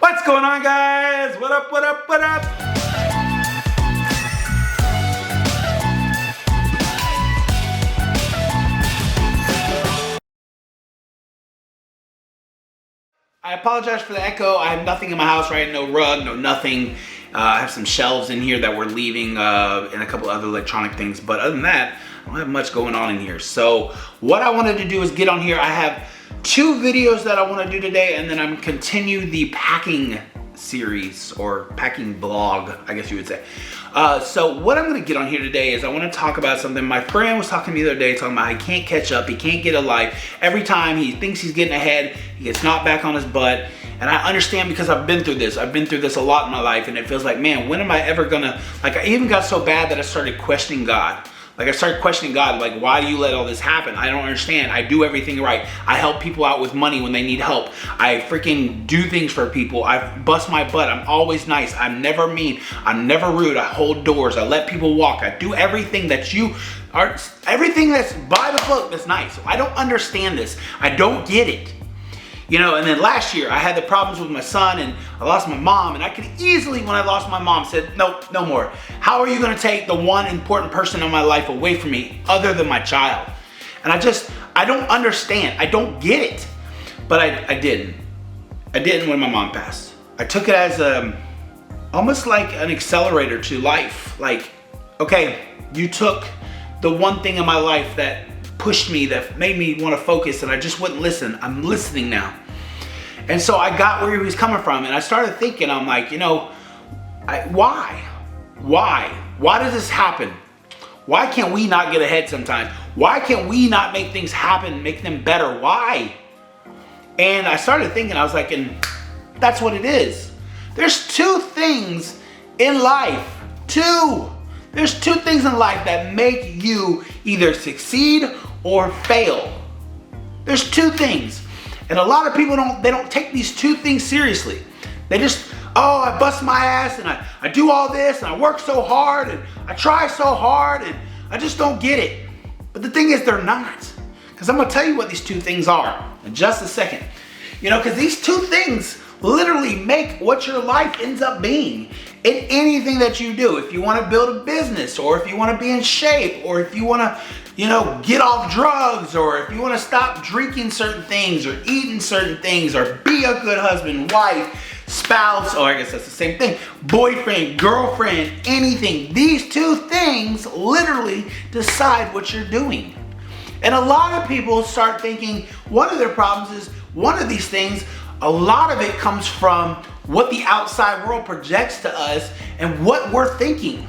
What's going on, guys? What up, what up, what up? I apologize for the echo. I have nothing in my house, right? No rug, no nothing. I have some shelves in here that we're leaving and a couple other electronic things. But other than that, I don't have much going on in here. So what I wanted to do is get on here. I have 2 videos that I want to do today, and then I'm continue the packing series or packing blog, I guess you would say. So what I'm going to get on here today is I want to talk about something. My friend was talking to me the other day, talking about he can't catch up, he can't get a life. Every time he thinks he's getting ahead, he gets knocked back on his butt. And I understand because I've been through this. I've been through this a lot in my life, and it feels like, man, when am I ever gonna, like, I even got so bad that I started questioning God. Like, I started questioning God, like, why do you let all this happen? I don't understand. I do everything right. I help people out with money when they need help. I freaking do things for people. I bust my butt. I'm always nice. I'm never mean. I'm never rude. I hold doors. I let people walk. I do everything that you are, everything that's by the book that's nice. I don't understand this. I don't get it. You know, and then last year I had the problems with my son and I lost my mom, and I could easily, when I lost my mom, said, nope, no more. How are you going to take the one important person in my life away from me other than my child? And I don't understand. I don't get it. But I didn't. I didn't when my mom passed. I took it as almost like an accelerator to life. Like, okay, you took the one thing in my life that pushed me, that made me want to focus, and I just wouldn't listen. I'm listening now. And so I got where he was coming from, and I started thinking, I'm like, you know, why? Why does this happen? Why can't we not get ahead sometimes? Why can't we not make things happen, make them better? Why? And I started thinking, I was like, and that's what it is. There's 2 things in life, There's 2 things in life that make you either succeed or fail. There's 2 things. And a lot of people don't take these 2 things seriously. They just, oh, I bust my ass and I do all this and I work so hard and I try so hard and I just don't get it. But the thing is, they're not. Because I'm going to tell you what these 2 things are in just a second. You know, because these 2 things literally make what your life ends up being in anything that you do. If you want to build a business, or if you want to be in shape, or if you want to, you know, get off drugs, or if you want to stop drinking certain things or eating certain things, or be a good husband, wife, spouse, or I guess that's the same thing, boyfriend, girlfriend, anything. These 2 things literally decide what you're doing. And a lot of people start thinking one of their problems is one of these things. A lot of it comes from what the outside world projects to us and what we're thinking.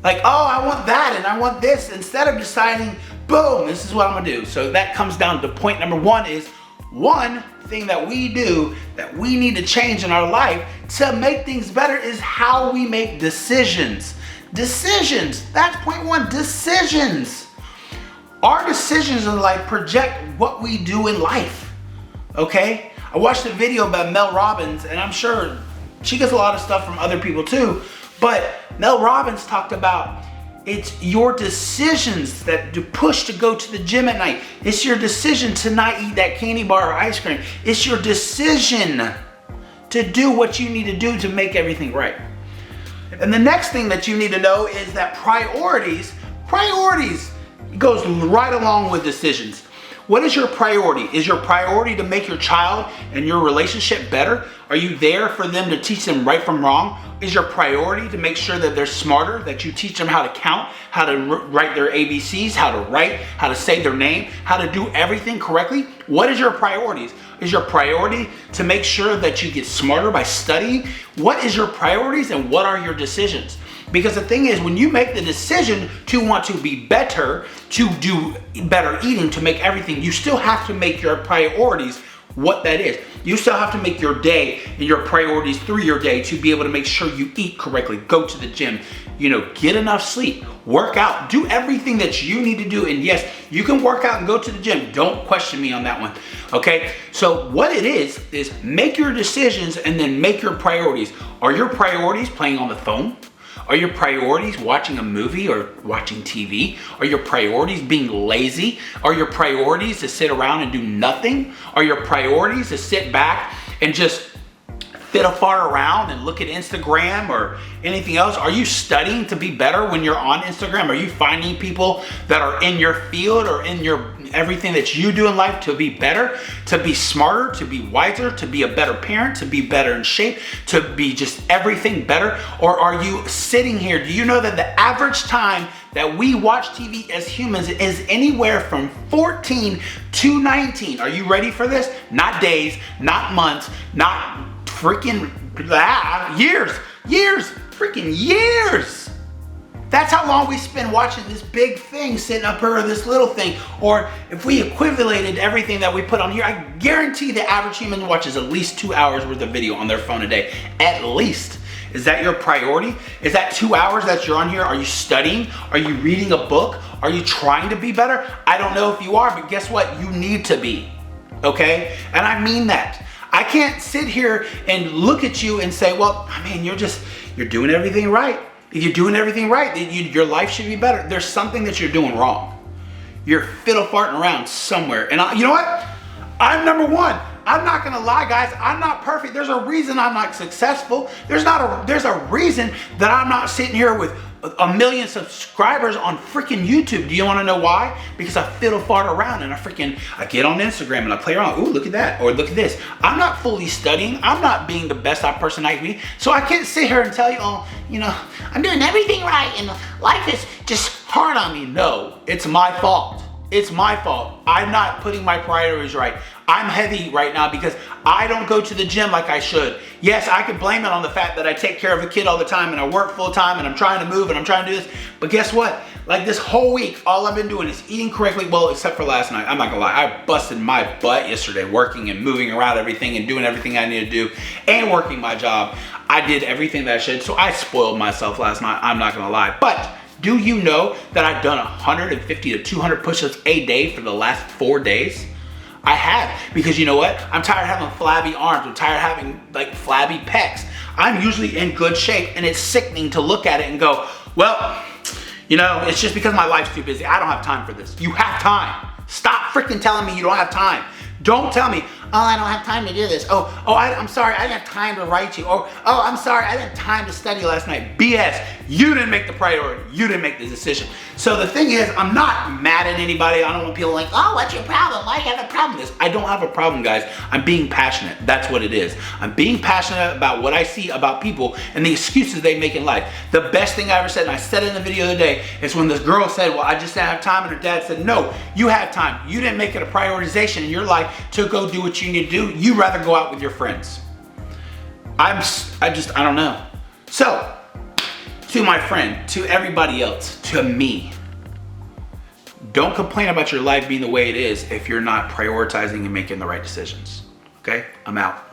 Like, oh, I want that and I want this, instead of deciding, boom, this is what I'm gonna do. So that comes down to point number 1 is, one thing that we do that we need to change in our life to make things better is how we make decisions. Decisions, that's point 1, decisions. Our decisions in life project what we do in life, okay? I watched a video about Mel Robbins, and I'm sure she gets a lot of stuff from other people too, but Mel Robbins talked about it's your decisions that push to go to the gym at night. It's your decision to not eat that candy bar or ice cream. It's your decision to do what you need to do to make everything right. And the next thing that you need to know is that priorities goes right along with decisions. What is your priority? Is your priority to make your child and your relationship better? Are you there for them to teach them right from wrong? Is your priority to make sure that they're smarter, that you teach them how to count, how to write their ABCs, how to write, how to say their name, how to do everything correctly? What is your priorities? Is your priority to make sure that you get smarter by studying? What is your priorities and what are your decisions? Because the thing is, when you make the decision to want to be better, to do better eating, to make everything, you still have to make your priorities what that is. You still have to make your day and your priorities through your day to be able to make sure you eat correctly, go to the gym, you know, get enough sleep, work out, do everything that you need to do. And yes, you can work out and go to the gym. Don't question me on that one, okay? So what it is make your decisions and then make your priorities. Are your priorities playing on the phone? Are your priorities watching a movie or watching TV? Are your priorities being lazy? Are your priorities to sit around and do nothing? Are your priorities to sit back and just fiddle fart around and look at Instagram or anything else? Are you studying to be better when you're on Instagram? Are you finding people that are in your field or in your everything that you do in life to be better, to be smarter, to be wiser, to be a better parent, to be better in shape, to be just everything better? Or are you sitting here? Do you know that the average time that we watch TV as humans is anywhere from 14 to 19? Are you ready for this? Not days, not months, not freaking years, freaking years. That's how long we spend watching this big thing sitting up here, or this little thing. Or if we equivalated everything that we put on here, I guarantee the average human watches at least 2 hours worth of video on their phone a day, at least. Is that your priority? Is that 2 hours that you're on here? Are you studying? Are you reading a book? Are you trying to be better? I don't know if you are, but guess what? You need to be, okay? And I mean that. I can't sit here and look at you and say, well, I mean, you're doing everything right. If you're doing everything right, then your life should be better. There's something that you're doing wrong. You're fiddle farting around somewhere. And you know what? I'm number one. I'm not gonna lie, guys. I'm not perfect. There's a reason I'm not successful. There's a reason that I'm not sitting here with a million subscribers on freaking YouTube. Do you want to know why? Because I fiddle fart around and I get on Instagram and I play around. Ooh, look at that, or look at this. I'm not fully studying. I'm not being the best person I can be. So I can't sit here and tell you, oh, you know, I'm doing everything right and life is just hard on me. No, it's my fault. It's my fault. I'm not putting my priorities right. I'm heavy right now because I don't go to the gym like I should. Yes, I could blame it on the fact that I take care of a kid all the time and I work full time and I'm trying to move and I'm trying to do this. But guess what? Like this whole week, all I've been doing is eating correctly. Well, except for last night. I'm not gonna lie. I busted my butt yesterday working and moving around everything and doing everything I need to do and working my job. I did everything that I should. So I spoiled myself last night. I'm not gonna lie. But do you know that I've done 150 to 200 push-ups a day for the last 4 days? I have, because you know what? I'm tired of having flabby arms. I'm tired of having like flabby pecs. I'm usually in good shape and it's sickening to look at it and go, well, you know, it's just because my life's too busy. I don't have time for this. You have time. Stop freaking telling me you don't have time. Don't tell me, oh, I don't have time to do this. I'm sorry, I didn't have time to write you. Or, oh, I'm sorry, I didn't have time to study last night. BS, you didn't make the priority. You didn't make the decision. So the thing is, I'm not mad at anybody. I don't want people like, oh, what's your problem? Why do you have a problem with this? I don't have a problem, guys. I'm being passionate. That's what it is. I'm being passionate about what I see about people and the excuses they make in life. The best thing I ever said, and I said it in the video the other day, is when this girl said, well, I just didn't have time, and her dad said, no, you have time. You didn't make it a prioritization in your life to go do what you need to do. You'd rather go out with your friends. I don't know. So, to my friend, to everybody else, to me, don't complain about your life being the way it is if you're not prioritizing and making the right decisions. Okay? I'm out.